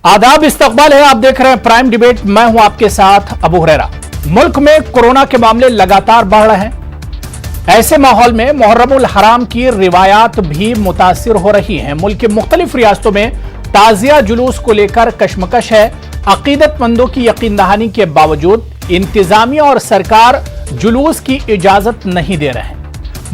आदाब, इस्तकबाल है। आप देख रहे हैं प्राइम डिबेट। मैं हूं आपके साथ अबू हुरैरा। मुल्क में कोरोना के मामले लगातार बढ़ रहे हैं। ऐसे माहौल में मुहर्रमुल हराम की रिवायात भी मुतासिर हो रही हैं। मुल्क के मुख्तलिफ रियासतों में ताजिया जुलूस को लेकर कशमकश है। अकीदतमंदों की यकीन दहानी के बावजूद इंतजामिया और सरकार जुलूस की इजाजत नहीं दे रहे हैं।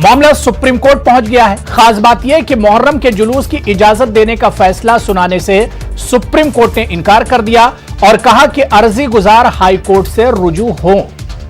मामला सुप्रीम कोर्ट पहुंच गया है। खास बात यह कि मुहर्रम के जुलूस की इजाजत देने का फैसला सुनाने से सुप्रीम कोर्ट ने इनकार कर दिया और कहा कि अर्जी गुजार हाई कोर्ट से रुजू हो।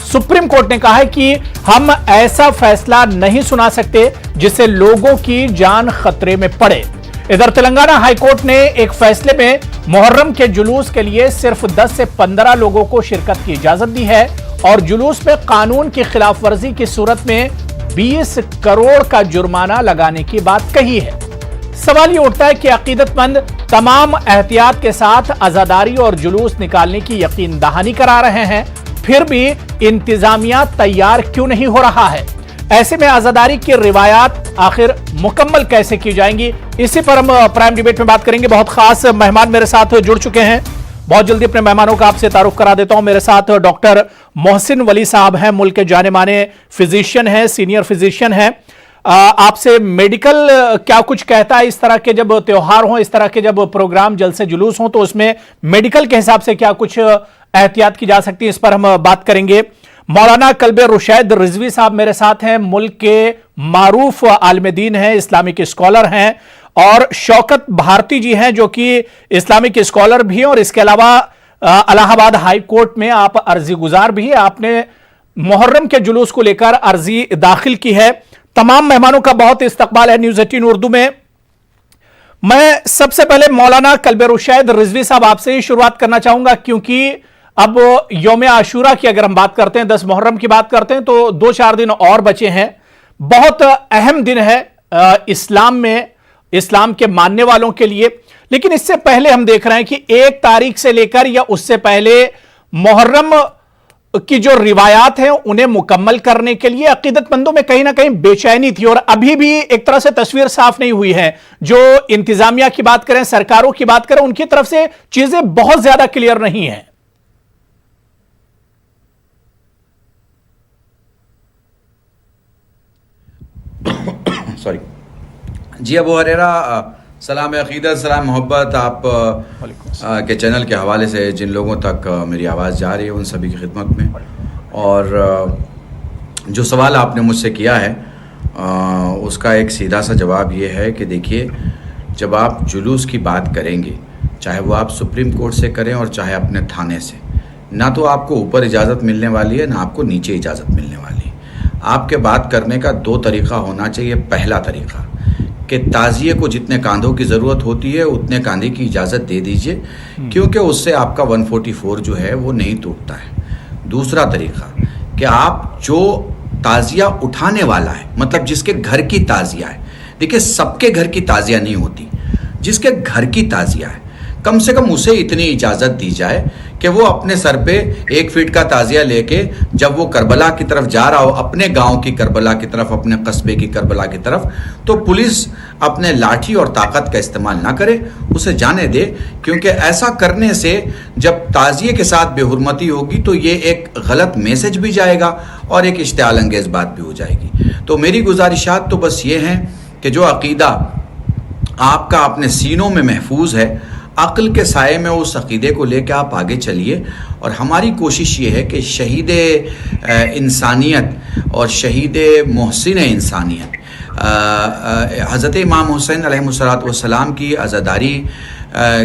सुप्रीम कोर्ट ने कहा है कि हम ऐसा फैसला नहीं सुना सकते जिससे लोगों की जान खतरे में पड़े। इधर तेलंगाना हाई कोर्ट ने एक फैसले में मुहर्रम के जुलूस के लिए सिर्फ 10 से 15 लोगों को शिरकत की इजाजत दी है और जुलूस में कानून की खिलाफ वर्जी की सूरत में 20 करोड़ का जुर्माना लगाने की बात कही है। सवाल ये उठता है कि अकीदतमंद तमाम एहतियात के साथ आजादारी और जुलूस निकालने की यकीन दहानी करा रहे हैं, फिर भी इंतजामिया तैयार क्यों नहीं हो रहा है? ऐसे में आजादारी की रिवायात आखिर मुकम्मल कैसे की जाएंगी, इसी पर हम प्राइम डिबेट में बात करेंगे। बहुत खास मेहमान मेरे साथ जुड़ चुके हैं। बहुत जल्दी अपने मेहमानों का आपसे तारुफ करा देता हूं। मेरे साथ डॉक्टर मोहसिन वली साहब हैं, मुल्क के जाने माने फिजिशियन हैं, सीनियर फिजिशियन हैं। आपसे मेडिकल क्या कुछ कहता है इस तरह के जब त्योहार हो, इस तरह के जब प्रोग्राम जलसे जुलूस हो, तो उसमें मेडिकल के हिसाब से क्या कुछ एहतियात की जा सकती है, इस पर हम बात करेंगे। मौलाना कल्बे रुशैद रिजवी साहब मेरे साथ हैं, मुल्क के मारूफ आलिम दीन हैं, इस्लामिक स्कॉलर हैं, और शौकत भारती जी हैं जो कि इस्लामिक स्कॉलर भी हैं और इसके अलावा इलाहाबाद हाई कोर्ट में आप अर्जी गुजार भी है। आपने मुहर्रम के जुलूस को लेकर अर्जी दाखिल की है। तमाम मेहमानों का बहुत इस्तकबाल है न्यूज़ 18 उर्दू में। मैं सबसे पहले मौलाना कल्बे रुशैद रिजवी साहब आपसे ही शुरुआत करना चाहूंगा, क्योंकि अब यौम आशूरा की अगर हम बात करते हैं, 10 मुहर्रम की बात करते हैं, तो 2-4 दिन और बचे हैं। बहुत अहम दिन है इस्लाम में, इस्लाम के मानने वालों के लिए। लेकिन इससे पहले हम देख रहे हैं कि 1 तारीख से लेकर या उससे पहले मुहर्रम की जो रिवायात हैं उन्हें मुकम्मल करने के लिए अकीदतमंदों में कहीं ना कहीं बेचैनी थी और अभी भी एक तरह से तस्वीर साफ नहीं हुई है। जो इंतजामिया की बात करें, सरकारों की बात करें, उनकी तरफ से चीजें बहुत ज्यादा क्लियर नहीं है। सॉरी जी, अबू हुरैरा, सलाम अकीदत, सलाम मोहब्बत। आप के चैनल के हवाले से जिन लोगों तक मेरी आवाज़ जा रही है उन सभी की खिदमत में, और जो सवाल आपने मुझसे किया है उसका एक सीधा सा जवाब ये है कि देखिए, जब आप जुलूस की बात करेंगे, चाहे वो आप सुप्रीम कोर्ट से करें और चाहे अपने थाने से, ना तो आपको ऊपर इजाज़त मिलने वाली है ना आपको नीचे इजाज़त मिलने वाली है। आपके बात करने का 2 तरीक़ा होना चाहिए। पहला तरीक़ा कि ताज़िए को जितने कांधों की ज़रूरत होती है उतने कांधे की इजाज़त दे दीजिए, क्योंकि उससे आपका 144 जो है वो नहीं टूटता है। दूसरा तरीक़ा कि आप जो ताज़िया उठाने वाला है, मतलब जिसके घर की ताज़िया है, देखिए सबके घर की ताज़िया नहीं होती, जिसके घर की ताज़िया है कम से कम उसे इतनी इजाज़त दी जाए कि वो अपने सर पे 1 फीट का ताज़िया लेके जब वो करबला की तरफ जा रहा हो, अपने गांव की करबला की तरफ, अपने कस्बे की करबला की तरफ, तो पुलिस अपने लाठी और ताकत का इस्तेमाल ना करे, उसे जाने दे। क्योंकि ऐसा करने से जब ताज़िए के साथ बेहुरमती होगी तो ये एक गलत मैसेज भी जाएगा और एक इश्तिआल अंगेज़ बात भी हो जाएगी। तो मेरी गुजारिशात तो बस ये हैं कि जो अकीदा आपका अपने सीनों में महफूज है, अक्ल के साये में उस अक़ीदे को लेकर आप आगे चलिए। और हमारी कोशिश ये है कि शहीद इंसानियत और शहीद मोहसिन इंसानियत हज़रत इमाम हुसैन अलैहिस्सलाम की आज़ादारी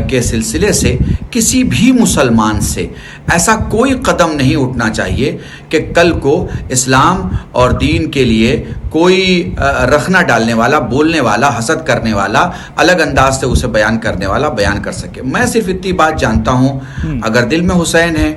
के सिलसिले से किसी भी मुसलमान से ऐसा कोई कदम नहीं उठना चाहिए कि कल को इस्लाम और दीन के लिए कोई रखना डालने वाला, बोलने वाला, हसद करने वाला, अलग अंदाज से उसे बयान करने वाला बयान कर सके। मैं सिर्फ इतनी बात जानता हूँ, अगर दिल में हुसैन है,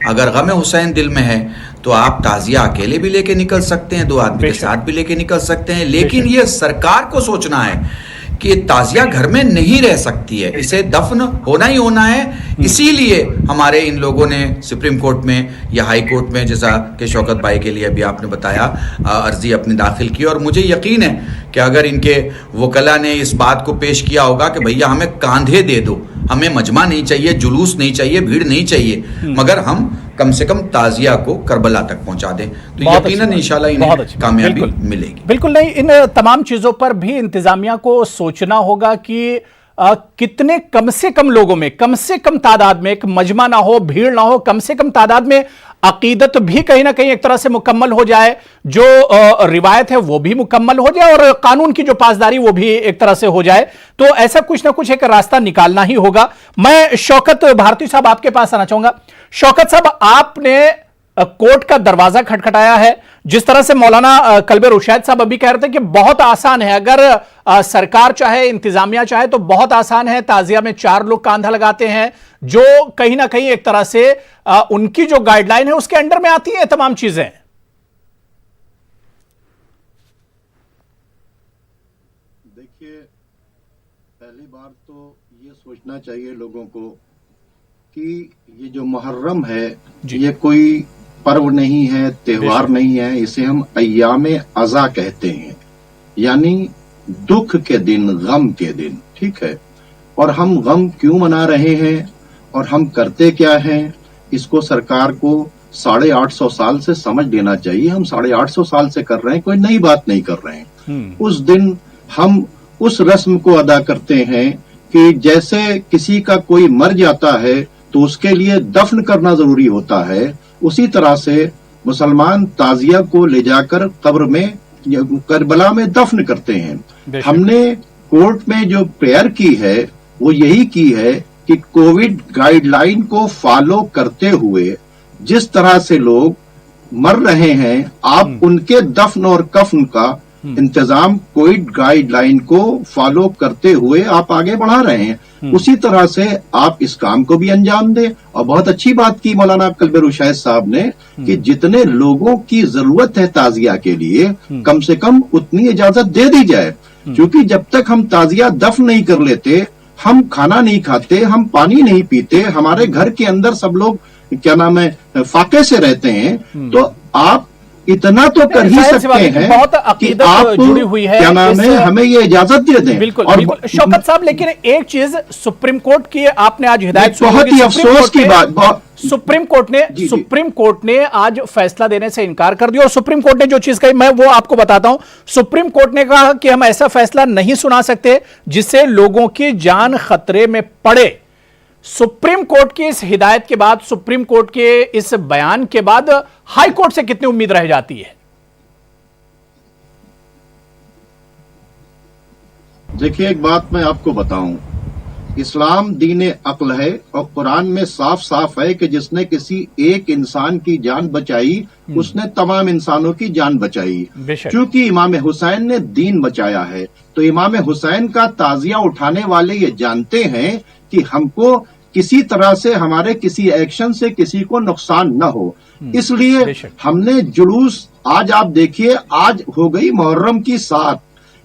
अगर गम हुसैन दिल में है, तो आप ताज़िया अकेले भी लेके निकल सकते हैं, 2 आदमी के साथ भी लेके निकल सकते हैं। लेकिन ये सरकार को सोचना है कि ताज़िया घर में नहीं रह सकती है, इसे दफन होना ही होना है, इसीलिए हमारे इन लोगों ने सुप्रीम कोर्ट में या हाई कोर्ट में, जैसा कि शौकत भाई के लिए अभी आपने बताया, अर्जी अपनी दाखिल की। और मुझे यकीन है कि अगर इनके वकला ने इस बात को पेश किया होगा कि भैया हमें कांधे दे दो, हमें मजमा नहीं चाहिए, जुलूस नहीं चाहिए, भीड़ नहीं चाहिए, मगर हम कम से कम ताजिया को करबला तक पहुंचा दें, तो यकीनन इंशाल्लाह इन्हें कामयाबी मिलेगी। बिल्कुल नहीं, इन तमाम चीजों पर भी इंतजामिया को सोचना होगा कि कितने कम से कम लोगों में, कम से कम तादाद में, एक मजमा ना हो, भीड़ ना हो, कम से कम तादाद में अकीदत भी कहीं ना कहीं एक तरह से मुकम्मल हो जाए, जो रिवायत है वो भी मुकम्मल हो जाए और कानून की जो पासदारी वो भी एक तरह से हो जाए। तो ऐसा कुछ ना कुछ एक रास्ता निकालना ही होगा। मैं शौकत भारती साहब आपके पास आना चाहूंगा। शौकत साहब, आपने कोर्ट का दरवाजा खटखटाया है, जिस तरह से मौलाना कल्बे रुशैद साहब अभी कह रहे थे कि बहुत आसान है, अगर सरकार चाहे, इंतजामिया चाहे तो बहुत आसान है, ताजिया में 4 लोग कांधा लगाते हैं, जो कहीं ना कहीं एक तरह से उनकी जो गाइडलाइन है उसके अंडर में आती है तमाम चीजें। देखिए, पहली बार तो ये सोचना चाहिए लोगों को कि ये जो मुहर्रम है ये कोई पर्व नहीं है, त्योहार नहीं है, इसे हम अय्यामे अज़ा कहते हैं, यानी दुख के दिन, गम के दिन। ठीक है, और हम गम क्यों मना रहे हैं और हम करते क्या हैं, इसको सरकार को 850 साल से समझ लेना चाहिए। हम 850 साल से कर रहे हैं, कोई नई बात नहीं कर रहे हैं। उस दिन हम उस रस्म को अदा करते हैं कि जैसे किसी का कोई मर जाता है तो उसके लिए दफन करना जरूरी होता है, उसी तरह से मुसलमान ताजिया को ले जाकर कब्र में, करबला में दफन करते हैं। हमने कोर्ट में जो प्रेयर की है वो यही की है कि कोविड गाइडलाइन को फॉलो करते हुए जिस तरह से लोग मर रहे हैं, आप उनके दफन और कफन का इंतजाम कोविड गाइडलाइन को फॉलो करते हुए आप आगे बढ़ा रहे हैं। उसी तरह से आप इस काम को भी अंजाम दें। और बहुत अच्छी बात की मौलाना कल्बे रुशैद साहब ने कि जितने लोगों की जरूरत है ताजिया के लिए, कम से कम उतनी इजाजत दे दी जाए, क्योंकि जब तक हम ताजिया दफन नहीं कर लेते, हम खाना नहीं खाते, हम पानी नहीं पीते, हमारे घर के अंदर सब लोग क्या नाम है फाके से रहते हैं, तो आप इतना तो कर ही सकते हैं बहुत अकीदत जुड़ी हुई है, क्या नाम है, हमें ये इजाजत दे दें। बिल्कुल, बिल्कुल शौकत साहब, लेकिन एक चीज सुप्रीम कोर्ट की आपने आज हिदायत सुनी, बहुत ही अफसोस की बात, सुप्रीम कोर्ट ने आज फैसला देने से इनकार कर दिया। और सुप्रीम कोर्ट ने जो चीज कही मैं वो आपको बताता हूं। सुप्रीम कोर्ट ने कहा कि हम ऐसा फैसला नहीं सुना सकते जिससे लोगों की जान खतरे में पड़े। सुप्रीम कोर्ट की इस हिदायत के बाद, सुप्रीम कोर्ट के इस बयान के बाद हाई कोर्ट से कितनी उम्मीद रह जाती है? देखिए, एक बात मैं आपको बताऊं, इस्लाम दीन अक्ल है और कुरान में साफ साफ है कि जिसने किसी एक इंसान की जान बचाई उसने तमाम इंसानों की जान बचाई। क्योंकि इमाम हुसैन ने दीन बचाया है, तो इमाम हुसैन का ताजिया उठाने वाले ये जानते हैं कि हमको किसी तरह से, हमारे किसी एक्शन से किसी को नुकसान न हो, इसलिए हमने जुलूस, आज आप देखिए, आज हो गई मुहर्रम की 7,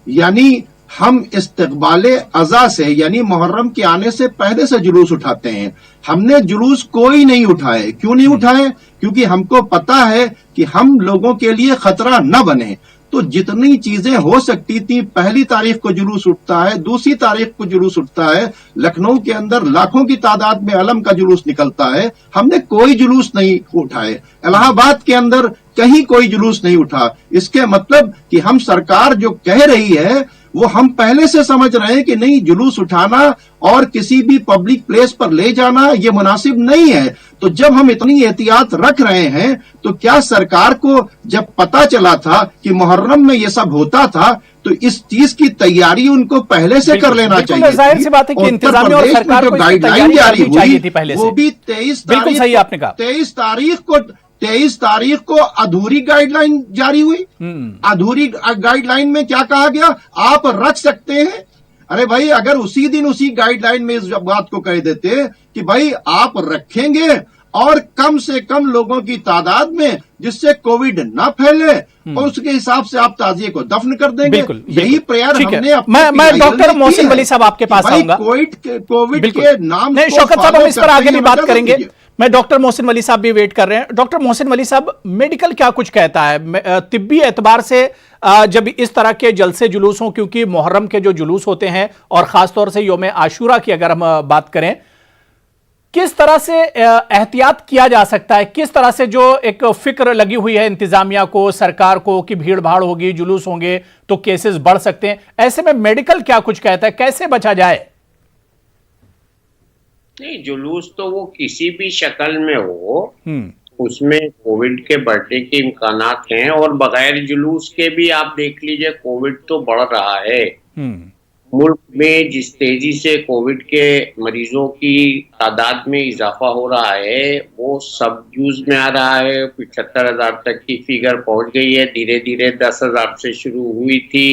यानी हम इस्तकबाले अज़ा से, यानी मुहर्रम के आने से पहले से जुलूस उठाते हैं। हमने जुलूस कोई नहीं उठाए। क्यों नहीं उठाए? क्योंकि हमको पता है कि हम लोगों के लिए खतरा न बने। तो जितनी चीजें हो सकती थी, 1 तारीख को जुलूस उठता है, 2 तारीख को जुलूस उठता है, लखनऊ के अंदर लाखों की तादाद में अलम का जुलूस निकलता है, हमने कोई जुलूस नहीं उठाए। इलाहाबाद के अंदर कहीं कोई जुलूस नहीं उठा। इसके मतलब कि हम सरकार जो कह रही है वो हम पहले से समझ रहे हैं कि नहीं, जुलूस उठाना और किसी भी पब्लिक प्लेस पर ले जाना ये मुनासिब नहीं है। तो जब हम इतनी एहतियात रख रहे हैं, तो क्या सरकार को जब पता चला था कि मुहर्रम में ये सब होता था, तो इस चीज की तैयारी उनको पहले से कर लेना चाहिए। जाहिर सी बात है कि इंतजामिया और सरकार को गाइडलाइन जारी हुई पहले वो भी 23 बिल्कुल सही आपने कहा, 23 तारीख को अधूरी गाइडलाइन जारी हुई। अधूरी गाइडलाइन में क्या कहा गया? आप रख सकते हैं। अरे भाई, अगर उसी दिन उसी गाइडलाइन में इस बात को कह देते कि भाई आप रखेंगे और कम से कम लोगों की तादाद में, जिससे कोविड ना फैले, और उसके हिसाब से आप ताजिए को दफन कर देंगे। यही प्रयास हमने मैं डॉक्टर मोहसिन वली साहब आपके पास आऊंगा। कोविड के नाम नहीं, शौकत साहब हम इस पर आगे भी बात करेंगे। मैं डॉक्टर मोहसिन वली साहब भी वेट कर रहे हैं। डॉक्टर मोहसिन वली साहब, मेडिकल क्या कुछ कहता है तिब्बी एतबार से जब इस तरह के जलसे जुलूस हों, क्योंकि मुहर्रम के जो जुलूस होते हैं और खासतौर से यौम आशूरा की अगर हम बात करें, किस तरह से एहतियात किया जा सकता है? किस तरह से जो एक फिक्र लगी हुई है इंतजामिया को, सरकार को, कि भीड़ भाड़ होगी, जुलूस होंगे तो केसेस बढ़ सकते हैं, ऐसे में मेडिकल क्या कुछ कहता है, कैसे बचा जाए? नहीं, जुलूस तो वो किसी भी शक्ल में हो, उसमें कोविड के बढ़ने के इम्कानात हैं, और बगैर जुलूस के भी आप देख लीजिए कोविड तो बढ़ रहा है। मुल्क में जिस तेजी से कोविड के मरीजों की तादाद में इजाफा हो रहा है, वो सब यूज में आ रहा है। 75,000 तक की फिगर पहुंच गई है। धीरे धीरे 10,000 से शुरू हुई थी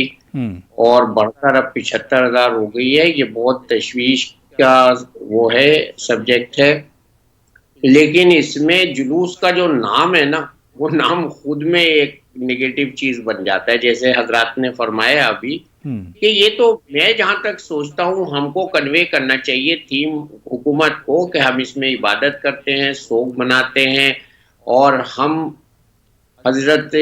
और बढ़कर अब 75,000 हो गई है। ये बहुत तशवीश का वो है, सब्जेक्ट है। लेकिन इसमें जुलूस का जो नाम है ना, वो नाम खुद में एक नेगेटिव चीज बन जाता है। जैसे हजरात ने फरमाया अभी कि ये तो, मैं जहां तक सोचता हूँ, हमको कन्वे करना चाहिए थीम हुकूमत को कि हम इसमें इबादत करते हैं, सोग मनाते हैं, और हम हजरत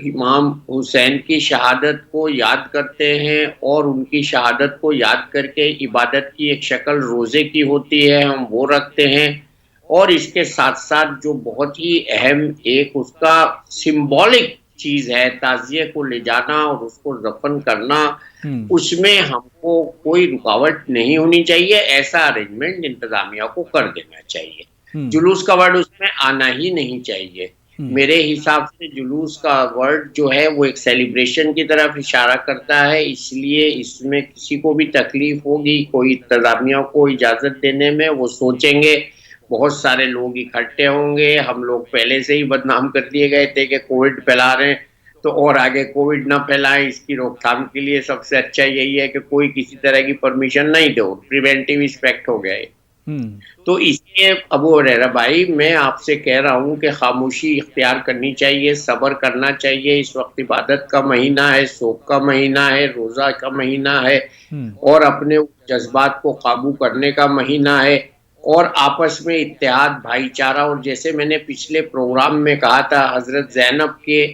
इमाम हुसैन की शहादत को याद करते हैं, और उनकी शहादत को याद करके इबादत की एक शक्ल रोज़े की होती है, हम वो रखते हैं। और इसके साथ साथ जो बहुत ही अहम एक उसका सिंबॉलिक चीज़ है, ताज़िये को ले जाना और उसको दफन करना, उसमें हमको कोई रुकावट नहीं होनी चाहिए। ऐसा अरेंजमेंट इंतजामिया को कर देना चाहिए। जुलूस का वर्ड उसमें आना ही नहीं चाहिए। मेरे हिसाब से जुलूस का वर्ड जो है वो एक सेलिब्रेशन की तरफ इशारा करता है, इसलिए इसमें किसी को भी तकलीफ होगी, कोई इंतजामिया को इजाज़त देने में, वो सोचेंगे बहुत सारे लोग इकट्ठे होंगे, हम लोग पहले से ही बदनाम कर दिए गए थे कि कोविड फैला रहे हैं, तो और आगे कोविड ना फैलाएं, इसकी रोकथाम के लिए सबसे अच्छा यही है कि कोई किसी तरह की परमिशन नहीं दो। प्रिवेंटिव एस्पेक्ट हो गए। तो इसलिए अबू हुरैरा भाई, मैं आपसे कह रहा हूँ कि खामोशी इख्तियार करनी चाहिए, सब्र करना चाहिए। इस वक्त इबादत का महीना है, सोग का महीना है, रोज़ा का महीना है, और अपने जज्बात को काबू करने का महीना है, और आपस में इत्तेहाद, भाईचारा। और जैसे मैंने पिछले प्रोग्राम में कहा था, हजरत ज़ैनब के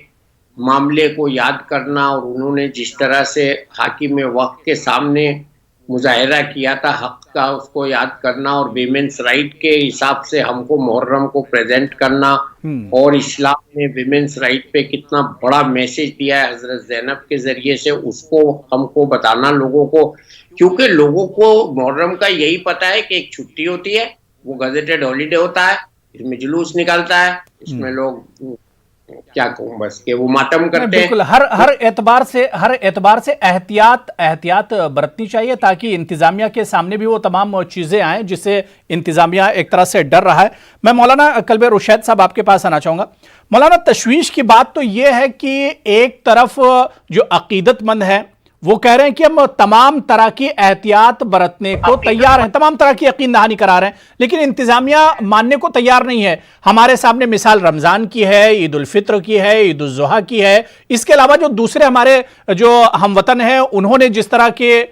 मामले को याद करना, और उन्होंने जिस तरह से हाकिम वक्त के सामने मुजाहिरा किया था हक का, उसको याद करना, और वीमेंस राइट के हिसाब से हमको मुहर्रम को प्रेजेंट करना, और इस्लाम ने वीमेंस राइट पे कितना बड़ा मैसेज दिया है हजरत ज़ैनब के जरिए से, उसको हमको बताना लोगों को। क्योंकि लोगों को मुहर्रम का यही पता है कि एक छुट्टी होती है, वो गजेटेड हॉलीडे होता है, इसमें जुलूस निकलता है, इसमें लोग क्या कहूं बस कि वो मातम करते हैं। बिल्कुल, हर एतबार से एहतियात बरतनी चाहिए, ताकि इंतजामिया के सामने भी वो तमाम चीजें आए जिससे इंतजामिया एक तरह से डर रहा है। मैं मौलाना कल्बे रुशैद साहब आपके पास आना चाहूंगा। मौलाना, तशवीश की बात तो ये है कि एक तरफ जो अकीदतमंद है वो कह रहे हैं कि हम तमाम तरह की एहतियात बरतने को तैयार हैं, तमाम तरह की यकीन दहानी करा रहे हैं, लेकिन इंतजामिया मानने को तैयार नहीं है। हमारे सामने मिसाल रमजान की है, ईद उल फित्र की है, ईद उल जुहा की है। इसके अलावा जो दूसरे हमारे जो हमवतन हैं, उन्होंने जिस तरह के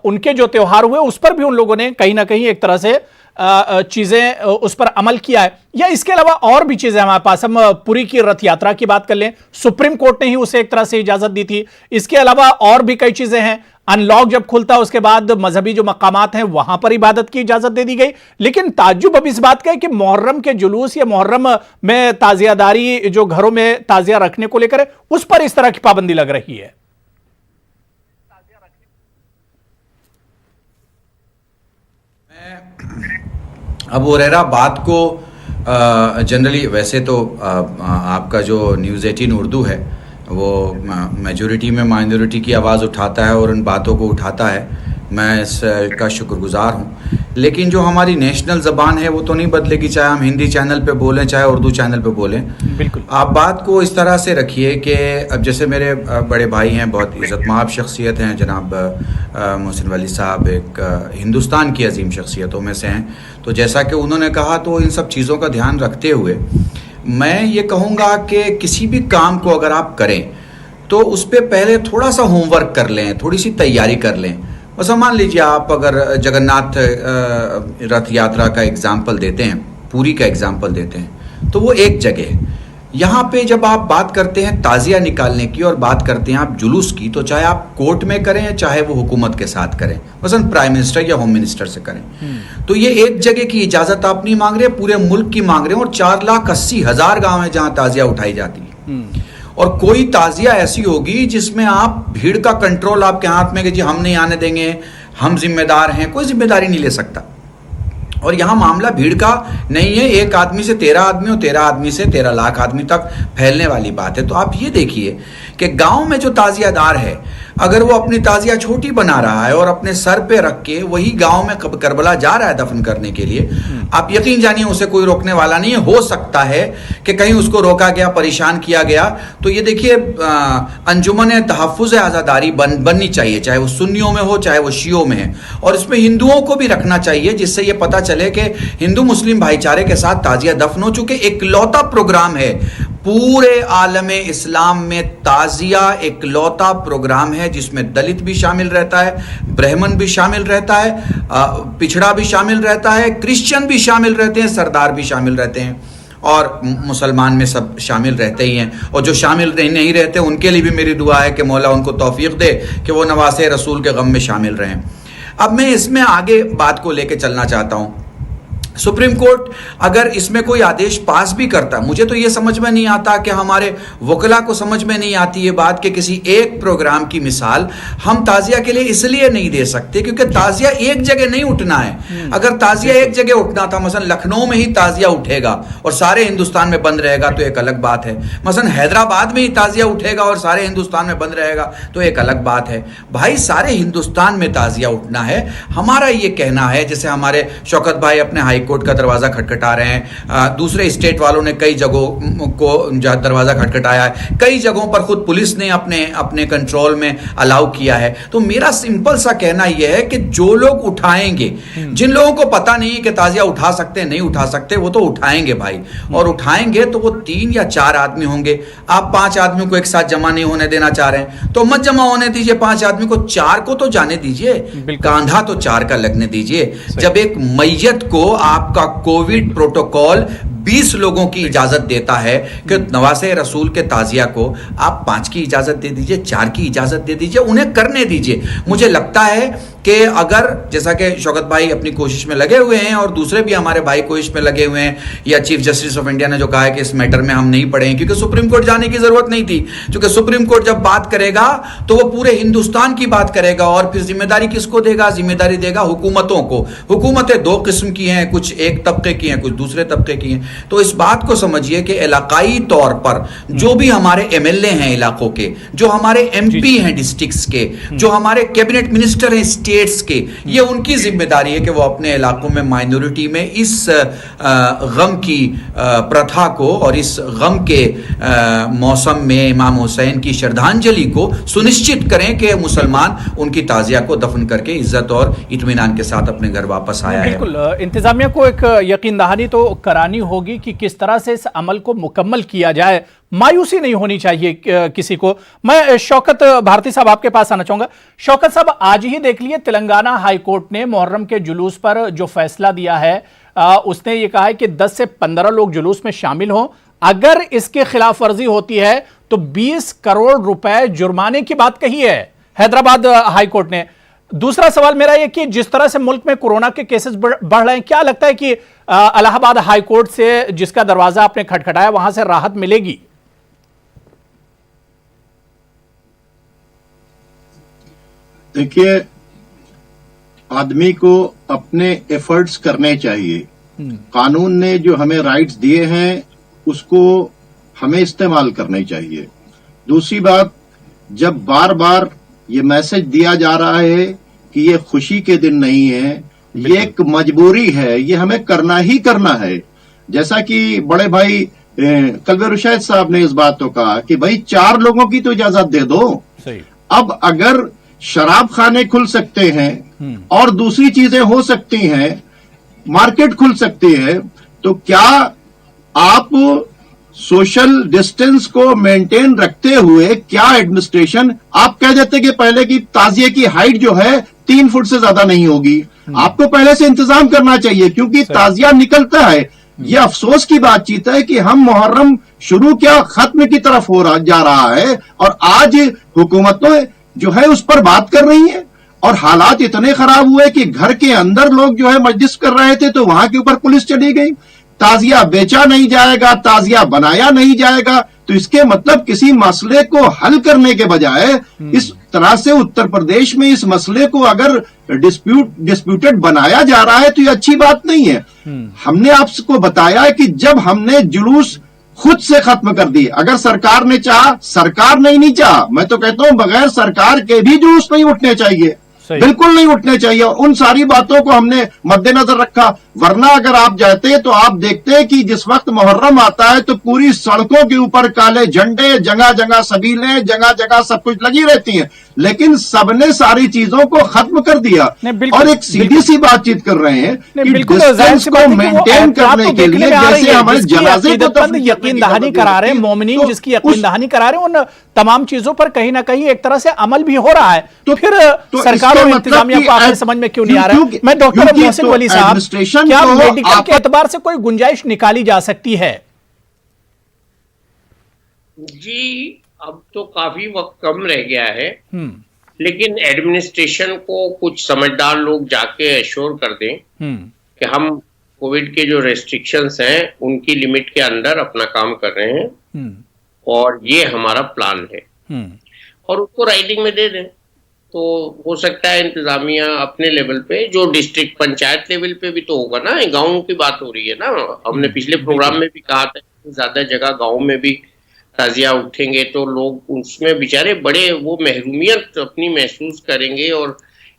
उनके जो त्योहार हुए, उस पर भी उन लोगों ने कहीं ना कहीं एक तरह से चीजें उस पर अमल किया है। या इसके अलावा और भी चीजें हमारे पास, हम पुरी की रथ यात्रा की बात कर लें, सुप्रीम कोर्ट ने ही उसे एक तरह से इजाजत दी थी। इसके अलावा और भी कई चीजें हैं। अनलॉक जब खुलता है उसके बाद मजहबी जो मकामात हैं वहां पर इबादत की इजाजत दे दी गई। लेकिन ताज्जुब अब इस बात का है कि मुहर्रम के जुलूस या मुहर्रम में ताजियादारी जो घरों में ताजिया रखने को लेकर उस पर इस तरह की पाबंदी लग रही है। अबू हुरैरा, बात को जनरली वैसे तो आपका जो न्यूज़ 18 उर्दू है वो मेजॉरिटी में माइनॉरिटी की आवाज़ उठाता है और उन बातों को उठाता है। मैं इसका शुक्रगुजार हूँ। लेकिन जो हमारी नेशनल ज़बान है वो तो नहीं बदलेगी, चाहे हम हिंदी चैनल पे बोलें चाहे उर्दू चैनल पे बोलें। बिल्कुल। आप बात को इस तरह से रखिए कि अब जैसे मेरे बड़े भाई हैं, बहुत इज़्ज़त-माब शख्सियत हैं, जनाब मोहसिन वली साहब एक हिंदुस्तान की अजीम शख्सियतों में से हैं, तो जैसा कि उन्होंने कहा तो इन सब चीज़ों का ध्यान रखते हुए मैं ये कहूँगा कि किसी भी काम को अगर आप करें तो उस पर पहले थोड़ा सा होमवर्क कर लें, थोड़ी सी तैयारी कर लें। बस मान लीजिए आप अगर जगन्नाथ रथ यात्रा का एग्जाम्पल देते हैं, पुरी का एग्जाम्पल देते हैं, तो वो एक जगह है। यहाँ पे जब आप बात करते हैं ताज़िया निकालने की और बात करते हैं आप जुलूस की, तो चाहे आप कोर्ट में करें चाहे वो हुकूमत के साथ करें, मसलन प्राइम मिनिस्टर या होम मिनिस्टर से करें, तो ये एक जगह की इजाज़त आप नहीं मांग रहे, पूरे मुल्क की मांग रहे हैं। और 4,80,000 गाँव हैं जहाँ ताज़िया उठाई जाती है, और कोई ताज़िया ऐसी होगी जिसमें आप भीड़ का कंट्रोल आपके हाथ में कि जी हम नहीं आने देंगे, हम जिम्मेदार हैं, कोई जिम्मेदारी नहीं ले सकता। और यहाँ मामला भीड़ का नहीं है, एक आदमी से 13 आदमी और 13 आदमी से 13 लाख आदमी तक फैलने वाली बात है। तो आप ये देखिए कि गांव में जो ताज़ियादार है, अगर वो अपनी ताज़िया छोटी बना रहा है और अपने सर पे रख के वही गांव में करबला जा रहा है दफन करने के लिए, आप यकीन जानिए उसे कोई रोकने वाला नहीं है। हो सकता है कि कहीं उसको रोका गया, परेशान किया गया, तो ये देखिए अंजुमन तहफ़्फ़ुज़ आज़ादारी बननी चाहिए, चाहे वो सुन्नियों में हो चाहे वो शियों में है, और इसमें हिंदुओं को भी रखना चाहिए, जिससे ये पता चले कि हिंदू मुस्लिम भाईचारे के साथ ताज़िया दफन हो चुके। इकलौता प्रोग्राम है पूरे आलमे इस्लाम में, ताज़िया इकलौता प्रोग्राम है जिसमें दलित भी शामिल रहता है, ब्राह्मण भी शामिल रहता है, पिछड़ा भी शामिल रहता है, क्रिश्चियन भी शामिल रहते हैं, सरदार भी शामिल रहते हैं, और मुसलमान में सब शामिल रहते ही हैं। और जो शामिल नहीं रहते उनके लिए भी मेरी दुआ है कि मौला उनको तौफीक दे कि वो नवासे रसूल के गम में शामिल रहें। अब मैं इसमें आगे बात को लेके चलना चाहता हूँ। सुप्रीम कोर्ट अगर इसमें कोई आदेश पास भी करता, मुझे तो ये समझ में नहीं आता कि हमारे वकला को समझ में नहीं आती ये बात कि किसी एक प्रोग्राम की मिसाल हम ताज़िया के लिए इसलिए नहीं दे सकते क्योंकि ताज़िया एक जगह नहीं उठना है। अगर ताज़िया एक जगह उठना था, मसलन लखनऊ में ही ताज़िया उठेगा और सारे हिंदुस्तान में बंद रहेगा तो एक अलग बात है। मसलन हैदराबाद में ही ताज़िया उठेगा और सारे हिंदुस्तान में बंद रहेगा तो एक अलग बात है। भाई सारे हिंदुस्तान में ताज़िया उठना है। हमारा ये कहना है, जैसे हमारे शौकत भाई अपने हाई कोर्ट का दरवाजा खटखटा रहे हैं, दूसरे स्टेट वालों ने कई जगहों को दरवाजा खटखटाया है, कई जगहों पर खुद पुलिस ने अपने कंट्रोल में अलाउ किया है। तो मेरा सिंपल सा कहना यह है कि जो लोग उठाएंगे, जिन लोगों को पता नहीं कि ताज़िया उठा सकते नहीं उठा सकते, वो तो उठाएंगे भाई, और उठाएंगे तो वो 3 या 4 आदमी होंगे। आप 5 आदमियों को एक साथ जमा नहीं होने देना चाह रहे हैं तो मत जमा होने दीजिए 5 आदमी को, 4 को तो जाने दीजिए, कांधा तो 4 का लगने दीजिए। जब एक मैयत को आपका कोविड प्रोटोकॉल 20 लोगों की इजाजत देता है कि नवासे रसूल के ताज़िया को आप 5 की इजाजत दे दीजिए, 4 की इजाजत दे दीजिए, उन्हें करने दीजिए। मुझे लगता है कि अगर जैसा कि शौकत भाई अपनी कोशिश में लगे हुए हैं और दूसरे भी हमारे भाई कोशिश में लगे हुए हैं, या चीफ जस्टिस ऑफ इंडिया ने जो कहा है कि इस मैटर में हम नहीं पढ़ें क्योंकि सुप्रीम कोर्ट जाने की जरूरत नहीं थी, क्योंकि सुप्रीम कोर्ट जब बात करेगा तो वो पूरे हिंदुस्तान की बात करेगा और फिर जिम्मेदारी किसको देगा? जिम्मेदारी देगा हुकूमतों को। हुकूमतें 2 किस्म की हैं, कुछ एक तबके की हैं, कुछ दूसरे तबके की हैं। तो इस बात को समझिए कि इलाकाई तौर पर जो भी हमारे एमएलए हैं इलाकों के, जो हमारे एमपी हैं डिस्ट्रिक्ट्स के, जो हमारे कैबिनेट मिनिस्टर हैं स्टेट्स के, ये उनकी जिम्मेदारी है कि वो अपने इलाकों में माइनॉरिटी में इस गम की प्रथा को और इस गम के मौसम में इमाम हुसैन की श्रद्धांजलि को सुनिश्चित करें कि मुसलमान उनकी ताज़िया को दफन करके इज्जत और इत्मीनान के साथ अपने घर वापस आया है। बिल्कुल, इंतजामिया को एक यकीन दहानी तो करानी होगी कि किस तरह से इस अमल को मुकम्मल किया जाए। मायूसी नहीं होनी चाहिए किसी को। मैं शौकत भारती साहब आपके पास आना चाहूंगा। शौकत साहब, आज ही देख लिए तेलंगाना हाई कोर्ट ने मुहर्रम के जुलूस पर जो फैसला दिया है, उसने ये कहा है कि 10 से 15 लोग जुलूस में शामिल हों। अगर इसके खिलाफ वर्जी होती है तो 20 करोड़ रुपए जुर्माने की बात कही है हैदराबाद हाई कोर्ट ने। दूसरा सवाल मेरा यह कि जिस तरह से मुल्क में कोरोना के केसेस बढ़ रहे हैं, क्या लगता है कि इलाहाबाद हाई कोर्ट से जिसका दरवाजा आपने खटखटाया वहां से राहत मिलेगी? देखिए, आदमी को अपने एफर्ट्स करने चाहिए। कानून ने जो हमें राइट्स दिए हैं उसको हमें इस्तेमाल करने चाहिए। दूसरी बात, जब बार बार ये मैसेज दिया जा रहा है कि ये खुशी के दिन नहीं है, ये एक मजबूरी है, ये हमें करना ही करना है। जैसा कि बड़े भाई कलवे रुशैद साहब ने इस बात को कहा कि भाई 4 लोगों की तो इजाजत दे दो। सही। अब अगर शराब खाने खुल सकते हैं और दूसरी चीजें हो सकती हैं, मार्केट खुल सकती है, तो क्या आप सोशल डिस्टेंस को मेंटेन रखते हुए क्या एडमिनिस्ट्रेशन आप कह देते कि पहले की ताजिए की हाइट जो है 3 फुट से ज्यादा नहीं होगी, आपको पहले से इंतजाम करना चाहिए, क्योंकि ताजिया निकलता है। यह अफसोस की बातचीत है कि हम मुहर्रम शुरू क्या खत्म की तरफ जा रहा है और आज हुकूमतें जो है उस पर बात कर रही है और हालात इतने खराब हुए कि घर के अंदर लोग जो है मजलिस कर रहे थे तो वहां के ऊपर पुलिस चली गई। ताजिया बेचा नहीं जाएगा, ताजिया बनाया नहीं जाएगा, तो इसके मतलब किसी मसले को हल करने के बजाय इस तरह से उत्तर प्रदेश में इस मसले को अगर डिस्प्यूटेड बनाया जा रहा है तो ये अच्छी बात नहीं है। हमने आपको बताया कि जब हमने जुलूस खुद से खत्म कर दिए, अगर सरकार ने चाहा, सरकार ने नहीं चाहा, मैं तो कहता हूं बगैर सरकार के भी जुलूस नहीं उठने चाहिए, बिल्कुल नहीं उठने चाहिए। उन सारी बातों को हमने मद्देनजर रखा, वरना अगर आप जाते तो आप देखते कि जिस वक्त मुहर्रम आता है तो पूरी सड़कों के ऊपर काले झंडे, जगह जगह सबीलें, जगह जगह सब कुछ लगी रहती हैं, लेकिन सबने सारी चीजों को खत्म कर दिया और एक सीधी सी बातचीत कर रहे हैं कि डिस्टेंस को मेंटेन करने के लिए जैसे हमारे जनाजे को यकीन दहानी करा रहे हैं, मोमिनीन जिसकी यकीन दहानी करा रहे हैं, उन तमाम चीजों पर कहीं ना कहीं एक तरह से अमल भी हो रहा है, तो फिर सरकार और इंतजामिया को आपके समझ में क्यों नहीं आ रहा है? मैं डॉक्टर मोहसिन वली साहब, क्या मेडिकल के एतबार से कोई गुंजाइश निकाली जा सकती है? जी, अब तो काफी वक्त कम रह गया है, लेकिन एडमिनिस्ट्रेशन को कुछ समझदार लोग जाके एश्योर कर दें कि हम कोविड के जो रेस्ट्रिक्शंस हैं उनकी लिमिट के अंदर अपना काम कर रहे हैं और ये हमारा प्लान है, और उसको राइटिंग में दे दें तो हो सकता है इंतजामिया अपने लेवल पे, जो डिस्ट्रिक्ट पंचायत लेवल पे भी तो होगा ना, गाँव की बात हो रही है ना, हमने पिछले प्रोग्राम में भी कहा था ज्यादा जगह गाँव में भी ताजिया उठेंगे तो लोग उसमें बेचारे बड़े वो महरूमियत अपनी महसूस करेंगे और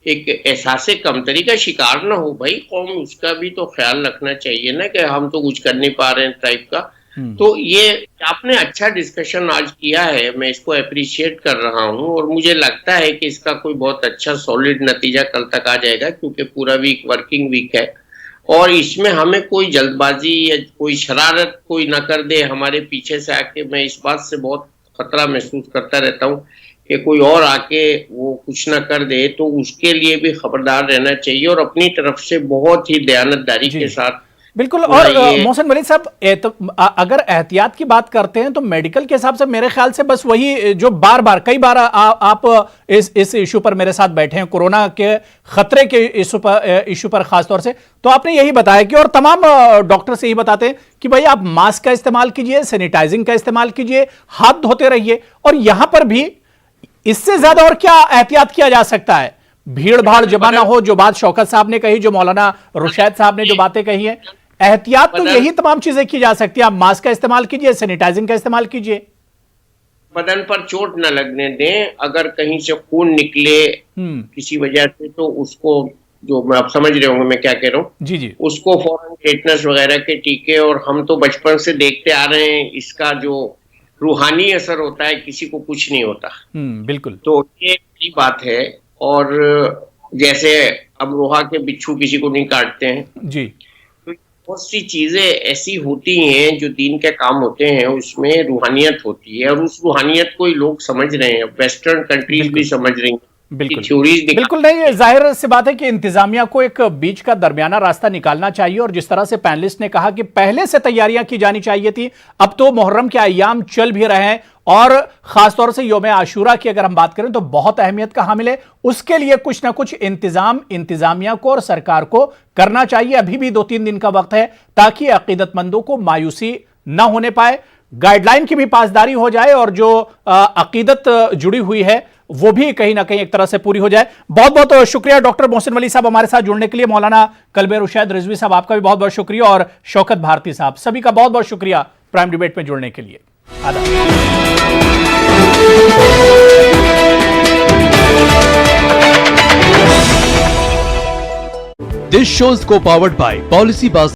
एक एहसास कमतरी का शिकार ना हो। भाई कौम, उसका भी तो ख्याल रखना चाहिए ना कि हम तो कुछ कर नहीं पा रहे हैं टाइप का। तो ये आपने अच्छा डिस्कशन आज किया है, मैं इसको अप्रिशिएट कर रहा हूँ और मुझे लगता है कि इसका कोई बहुत अच्छा सॉलिड नतीजा कल तक आ जाएगा, क्योंकि पूरा वीक वर्किंग वीक है और इसमें हमें कोई जल्दबाजी या कोई शरारत कोई ना कर दे हमारे पीछे से आके। मैं इस बात से बहुत खतरा महसूस करता रहता हूँ कि कोई और आके वो कुछ ना कर दे, तो उसके लिए भी खबरदार रहना चाहिए और अपनी तरफ से बहुत ही दयानतदारी के साथ। बिल्कुल। और मोहसिन वली साहब, अगर एहतियात की बात करते हैं तो मेडिकल के हिसाब से मेरे ख्याल से बस वही जो बार बार कई बार आप इस इशू पर मेरे साथ बैठे हैं, कोरोना के खतरे के इशू पर खासतौर से, तो आपने यही बताया कि और तमाम डॉक्टर से यही बताते हैं कि भाई आप मास्क का इस्तेमाल कीजिए, सैनिटाइजिंग का इस्तेमाल कीजिए, हाथ धोते रहिए। और यहां पर भी इससे ज्यादा और क्या एहतियात किया जा सकता है? भीड़ भाड़ जमा ना हो, जो बात शौकत साहब ने कही, जो मौलाना रुशैद साहब ने जो बातें कही है, एहतियात तो यही तमाम चीजें की जा सकती है। आप मास्क का इस्तेमाल कीजिए, सैनिटाइजिंग का इस्तेमाल कीजिए, बदन पर चोट न लगने दें, अगर कहीं से खून निकले किसी वजह से तो उसको, जो मैं आप समझ रहे होंगे मैं क्या कह रहा हूँ, जी जी, उसको फौरन टेटनस वगैरह के टीके, और हम तो बचपन से देखते आ रहे हैं इसका जो रूहानी असर होता है किसी को कुछ नहीं होता। बिल्कुल, तो ये बड़ी बात है। और जैसे अब लोहा के बिच्छू किसी को नहीं काटते हैं जी, बहुत सी चीजें ऐसी होती हैं जो दीन के काम होते हैं, उसमें रूहानियत होती है और उस रूहानियत को ही लोग समझ रहे हैं, वेस्टर्न कंट्रीज भी समझ रही हैं। बिल्कुल नहीं, जाहिर सी बात है कि इंतजामिया को एक बीच का दरमियाना रास्ता निकालना चाहिए। और जिस तरह से पैनलिस्ट ने कहा कि पहले से तैयारियां की जानी चाहिए थी, अब तो मुहर्रम के अय्याम चल भी रहे हैं और खासतौर से यौम आशूरा की अगर हम बात करें तो बहुत अहमियत का हामिल है। उसके लिए कुछ ना कुछ इंतजाम इंतजामिया को और सरकार को करना चाहिए। अभी भी 2-3 दिन का वक्त है ताकि अकीदतमंदों को मायूसी न होने पाए, गाइडलाइन की भी पासदारी हो जाए और जो अकीदत जुड़ी हुई है वो भी कहीं ना कहीं एक तरह से पूरी हो जाए। बहुत बहुत शुक्रिया डॉक्टर मोहसिन वली साहब हमारे साथ जुड़ने के लिए। मौलाना कल्बे रुशैद रिजवी साहब आपका भी बहुत बहुत शुक्रिया और शौकत भारती साहब सभी का बहुत बहुत शुक्रिया प्राइम डिबेट में जुड़ने के लिए। This show is co-powered by Policy Bus.